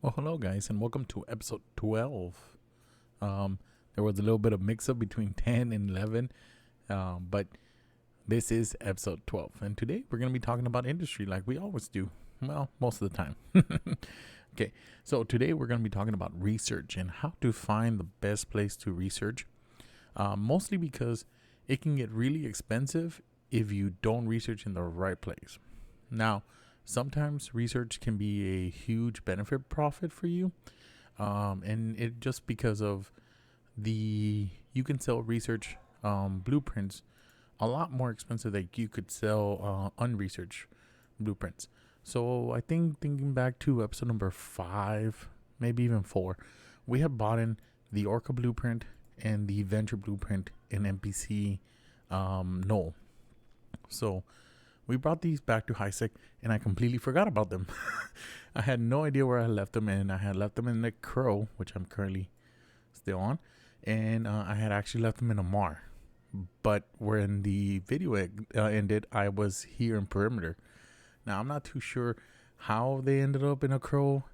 Well, hello, guys, and welcome to episode 12. Um, there was a little bit of mix up between 10 and 11, but this is episode 12. And today we're going to be talking about industry like we always do. Well, most of the time. Okay, so today we're going to be talking about research and how to find the best place to research, mostly because it can get really expensive if you don't research in the right place. Now, sometimes research can be a huge benefit profit for you, and it just because of the you can sell research blueprints a lot more expensive than you could sell unresearched blueprints. So I think thinking back to episode number 5, maybe even 4, we had bought in the Orca blueprint and the Venture blueprint in MPC Null. So we brought these back to HiSec, and I completely forgot about them. I had no idea where I left them, and I had left them in the Crow, which I'm currently still on, and I had actually left them in a Mar. But when the video ended, I was here in Perimeter. Now, I'm not too sure how they ended up in a Crow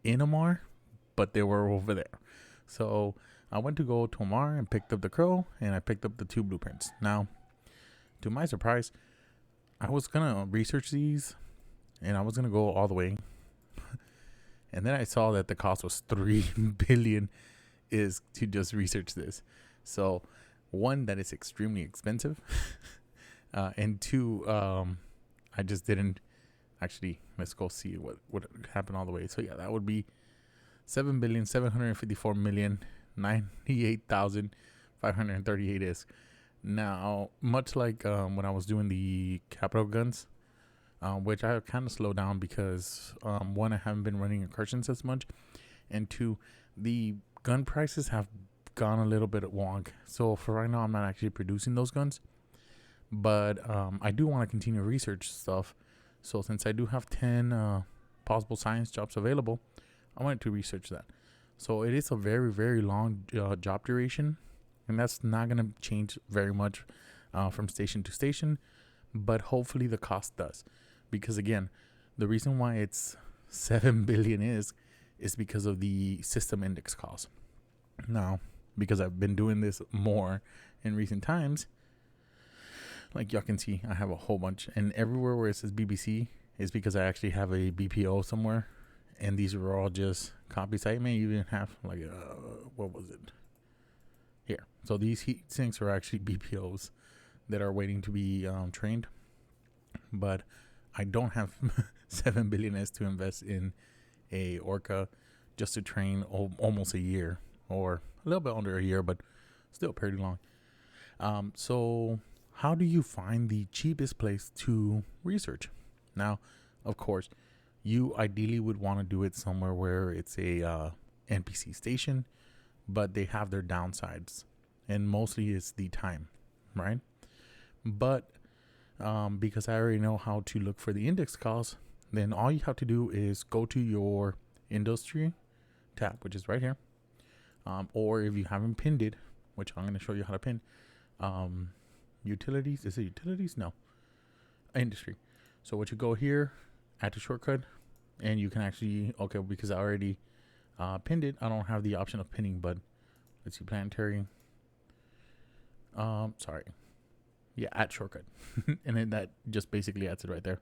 in a Mar, but they were over there. So I went to go to a Mar and picked up the Crow, and I picked up the 2 blueprints. Now, to my surprise, I was gonna research these, and I was gonna go all the way, and then I saw that the cost was 3 billion is to just research this. So, one, that is extremely expensive, and 2, I just didn't actually. Let's go see what happened all the way. So yeah, that would be 7,754,098,538 is. Now, much like when I was doing the capital guns, which I kind of slowed down because 1, I haven't been running incursions as much, and 2, the gun prices have gone a little bit wonk. So for right now, I'm not actually producing those guns, but I do want to continue research stuff. So since I do have 10 possible science jobs available, I wanted to research that. So it is a very, very long job duration, and that's not going to change very much from station to station, but hopefully the cost does. Because again, the reason why it's 7 billion is because of the system index cost. Now, because I've been doing this more in recent times, like y'all can see, I have a whole bunch, and everywhere where it says BBC is because I actually have a BPO somewhere, and these are all just copies. I may even have like what was it here? So these heat sinks are actually BPO'S that are waiting to be trained, but I don't have 7 billion S to invest in a Orca just to train almost a year, or a little bit under a year, but still pretty long. So how do you find the cheapest place to research? Now, of course, you ideally would want to do it somewhere where it's a NPC station, but they have their downsides, and mostly it's the time, right? But because I already know how to look for the index cost, then all you have to do is go to your industry tab, which is right here. Or if you haven't pinned it, which I'm going to show you how to pin, utilities. Is it utilities? No. Industry. So what you go here, add to shortcut, and you can actually, okay, because I already pinned it, I don't have the option of pinning, but let's see, planetary. Sorry. Yeah, add shortcut. And then that just basically adds it right there.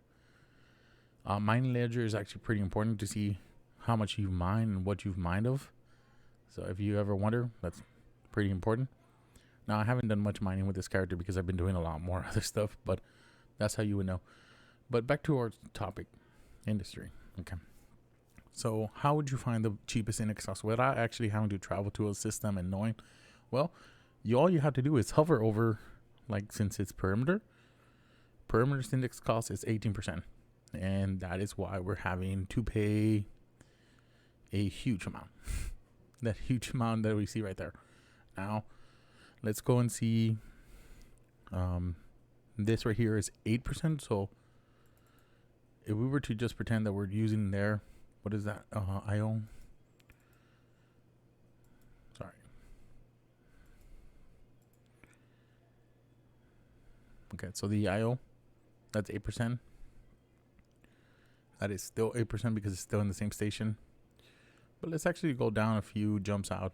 Mining ledger is actually pretty important to see how much you mine and what you've mined of. So if you ever wonder, that's pretty important. Now, I haven't done much mining with this character because I've been doing a lot more other stuff, but that's how you would know. But back to our topic, industry. Okay. So how would you find the cheapest index cost without actually having to travel to a system and knowing? Well, all you have to do is hover over, like since it's perimeter's index cost is 18%. And that is why we're having to pay a huge amount. That huge amount that we see right there. Now, let's go and see. This right here is 8%. So if we were to just pretend that we're using their, what is that? IO. Sorry. Okay, so the IO, that's 8%. That is still 8% because it's still in the same station. But let's actually go down a few jumps out.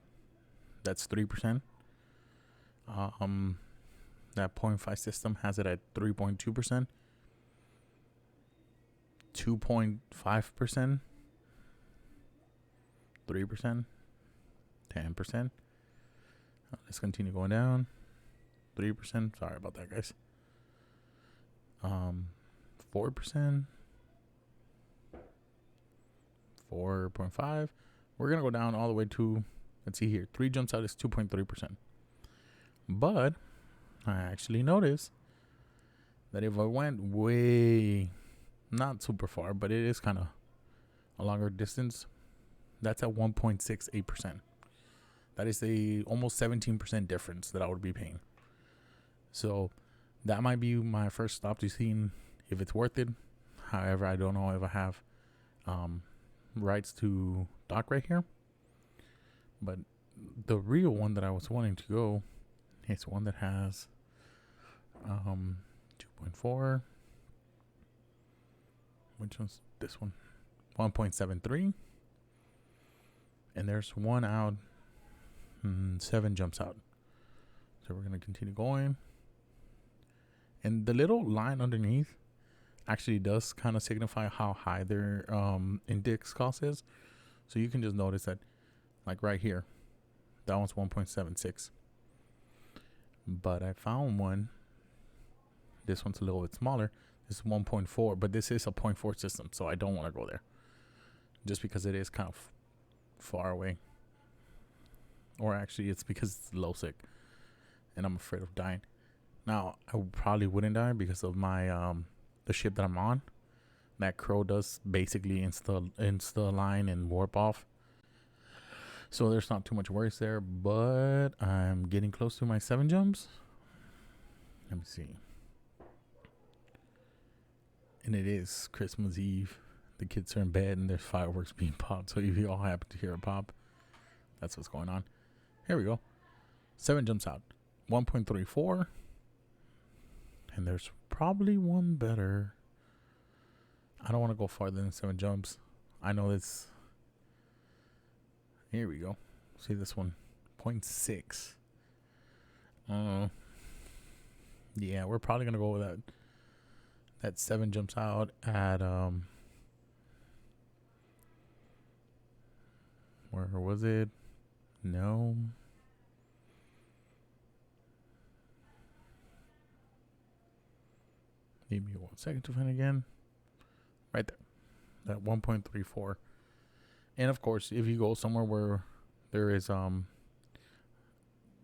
That's 3%. That 0.5 system has it at 3.2%, 2.5%, 3%, 10%. Let's continue going down. 3%. Sorry about that, guys. 4%, 4.5. We're gonna go down all the way to, let's see here, 3 jumps out is 2.3%. But I actually noticed that if I went way, not super far, but it is kind of a longer distance, that's at 1.68%. That is a almost 17% difference that I would be paying. So that might be my first stop to seeing if it's worth it. However, I don't know if I have rights to dock right here. But the real one that I was wanting to go is one that has 2.4. Which one's this one? 1.73. And there's one out. 7 jumps out. So we're going to continue going. And the little line underneath actually does kind of signify how high their index cost is. So you can just notice that, like right here, that one's 1.76. But I found one. This one's a little bit smaller. This is 1.4, but this is a 0.4 system, so I don't want to go there. Just because it is kind of far away. Or actually, it's because it's low sick, and I'm afraid of dying. Now, I probably wouldn't die because of my the ship that I'm on. That crow does basically insta line and warp off. So there's not too much worries there, but I'm getting close to my 7 jumps. Let me see. And it is Christmas Eve. The kids are in bed and there's fireworks being popped. So if you all happen to hear a pop, that's what's going on. Here we go. 7 jumps out. 1.34. And there's probably one better. I don't want to go farther than 7 jumps. I know this. Here we go. See this one. 0.6. Yeah, we're probably going to go with that. That 7 jumps out at where was it? No. Give me 1 second to find it again. Right there. That 1.34. And of course, if you go somewhere where there is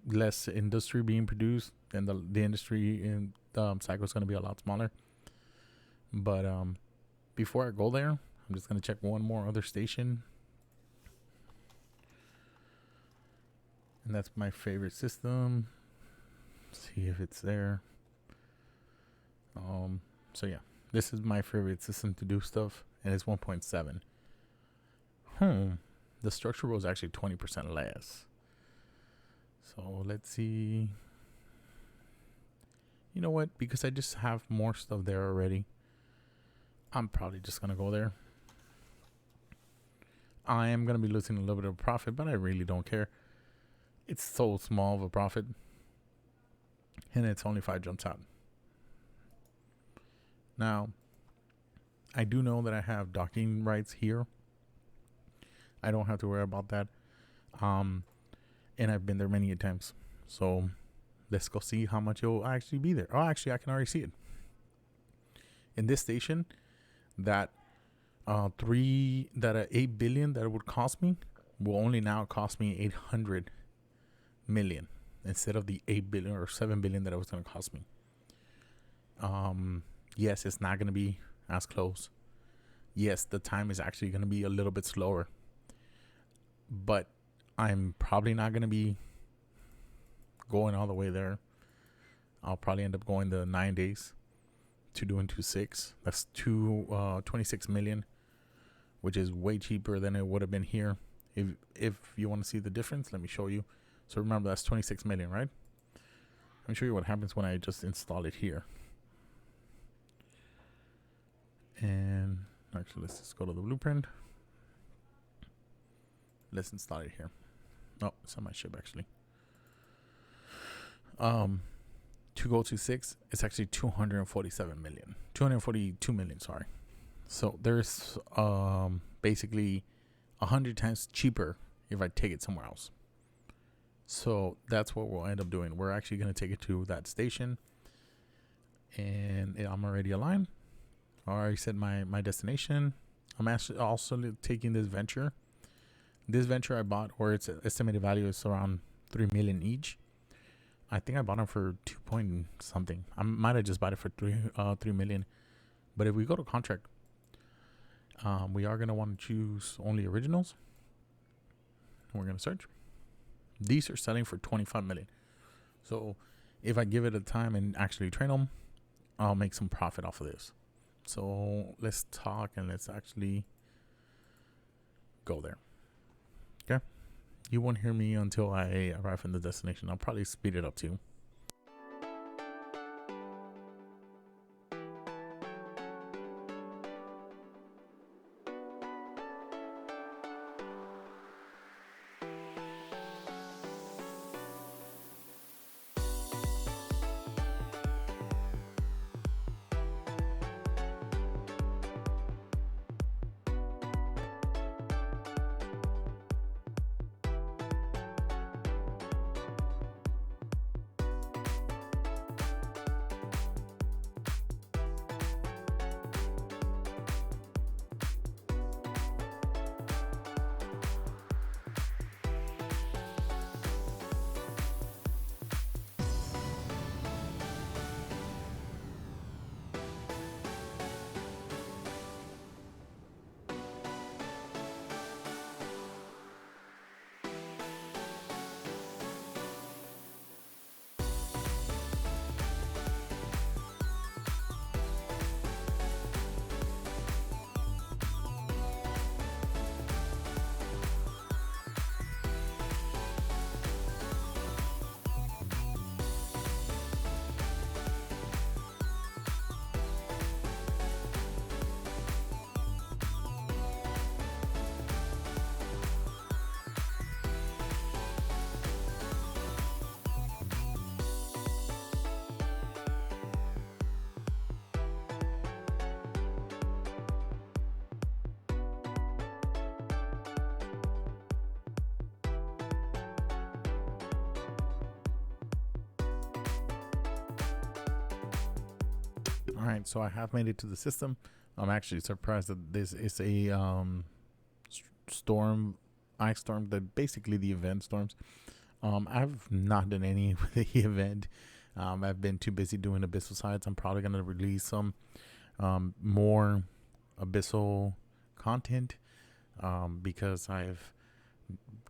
less industry being produced, then the industry in cycle is going to be a lot smaller. But before I go there, I'm just going to check one more other station. And that's my favorite system. See if it's there. So yeah, this is my favorite system to do stuff, and it's 1.7. The structure was actually 20% less. So let's see. You know what? Because I just have more stuff there already, I'm probably just going to go there. I am going to be losing a little bit of profit, but I really don't care. It's so small of a profit. And it's only 5 jumps out. Now, I do know that I have docking rights here. I don't have to worry about that. And I've been there many times. So let's go see how much it'll actually be there. Oh, actually, I can already see it. In this station, that 8 billion that it would cost me will only now cost me 800 million instead of the 8 billion or 7 billion that it was going to cost me. Yes, it's not going to be as close. Yes, the time is actually going to be a little bit slower. But I'm probably not going to be going all the way there. I'll probably end up going the 9 days to doing 2.6. That's 26 million, which is way cheaper than it would have been here. If you want to see the difference, let me show you. So remember, that's 26 million, right? Let me show you what happens when I just install it here. And actually, let's just go to the blueprint. Let's install it here. Oh, it's on my ship actually. To go to 6, it's actually 242 million, sorry. So there's basically 100 times cheaper if I take it somewhere else. So that's what we'll end up doing. We're actually going to take it to that station, and I'm already aligned. I already said my destination. I'm actually also taking this venture. This venture I bought, where its estimated value is around 3 million each. I think I bought them for 2 point something. I might have just bought it for 3 million. But if we go to contract, we are going to want to choose only originals. We're going to search. These are selling for 25 million. So if I give it a time and actually train them, I'll make some profit off of this. So let's talk and let's actually go there. Okay. You won't hear me until I arrive in the destination. I'll probably speed it up too. All right, so I have made it to the system. I'm actually surprised that this is a storm, ice storm. That basically the event storms. I've not done any with the event. I've been too busy doing abyssal sites. I'm probably gonna release some more abyssal content because I've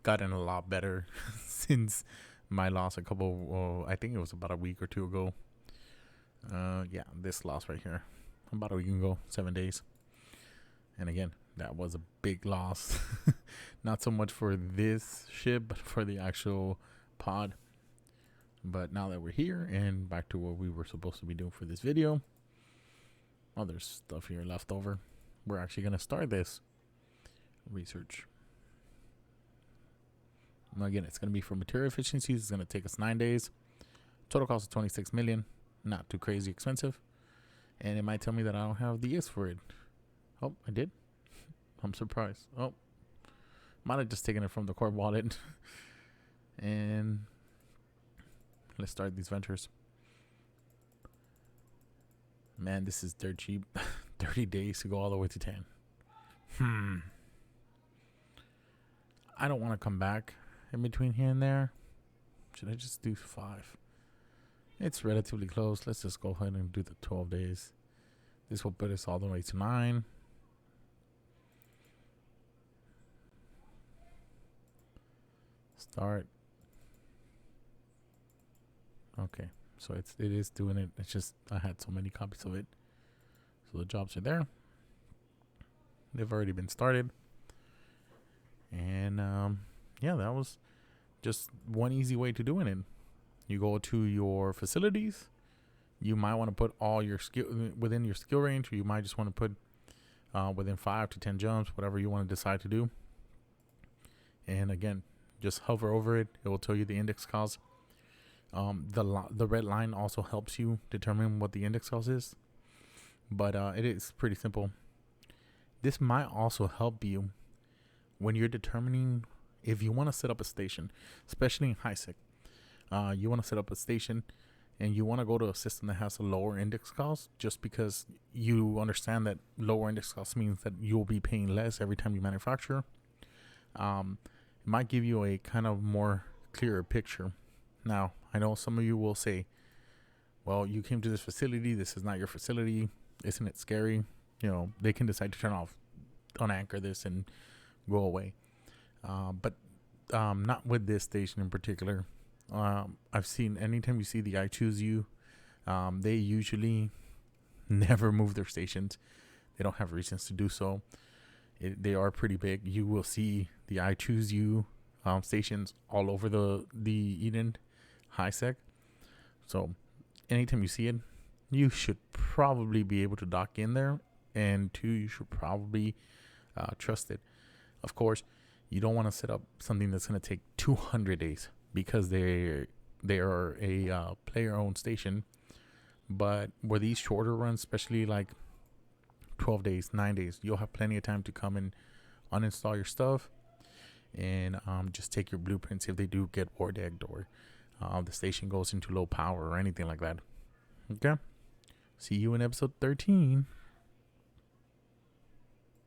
gotten a lot better since my loss a couple. I think it was about a week or two ago. Yeah, this loss right here, about a week ago, 7 days. And again, that was a big loss. Not so much for this ship, but for the actual pod. But now that we're here and back to what we were supposed to be doing for this video, oh, there's stuff here left over. We're actually going to start this research. Now again, it's going to be for material efficiencies. It's going to take us 9 days. Total cost of 26 million. Not too crazy expensive. And it might tell me that I don't have the IS for it. Oh, I did. I'm surprised. Oh, might have just taken it from the core wallet. And let's start these ventures. Man, this is dirt cheap. 30 days to go all the way to 10. I don't want to come back in between here and there. Should I just do 5? It's relatively close. Let's just go ahead and do the 12 days. This will put us all the way to 9. Start. Okay, so it is doing it. It's just I had so many copies of it. So the jobs are there. They've already been started. And yeah, that was just one easy way to doing it. You go to your facilities. You might want to put all your skill within your skill range, or you might just want to put within 5 to 10 jumps, whatever you want to decide to do. And again, just hover over it. It will tell you the index cost. The red line also helps you determine what the index cost is, but it is pretty simple. This might also help you when you're determining if you want to set up a station, especially in high sec. You want to set up a station and you want to go to a system that has a lower index cost, just because you understand that lower index cost means that you'll be paying less every time you manufacture. It might give you a kind of more clearer picture. Now, I know some of you will say, well, you came to this facility. This is not your facility. Isn't it scary? They can decide to turn off, unanchor this, and go away. But not with this station in particular. I've seen anytime you see the I Choose You, they usually never move their stations. They don't have reasons to do so. They are pretty big. You will see the I Choose You stations all over the Eden high sec. So anytime you see it, you should probably be able to dock in there, and two, you should probably trust it. Of course, you don't want to set up something that's going to take 200 days, because they are a player-owned station. But where these shorter runs, especially like 12 days, 9 days, you'll have plenty of time to come and uninstall your stuff and just take your blueprints if they do get war decked, or the station goes into low power or anything like that. Okay. See you in episode 13.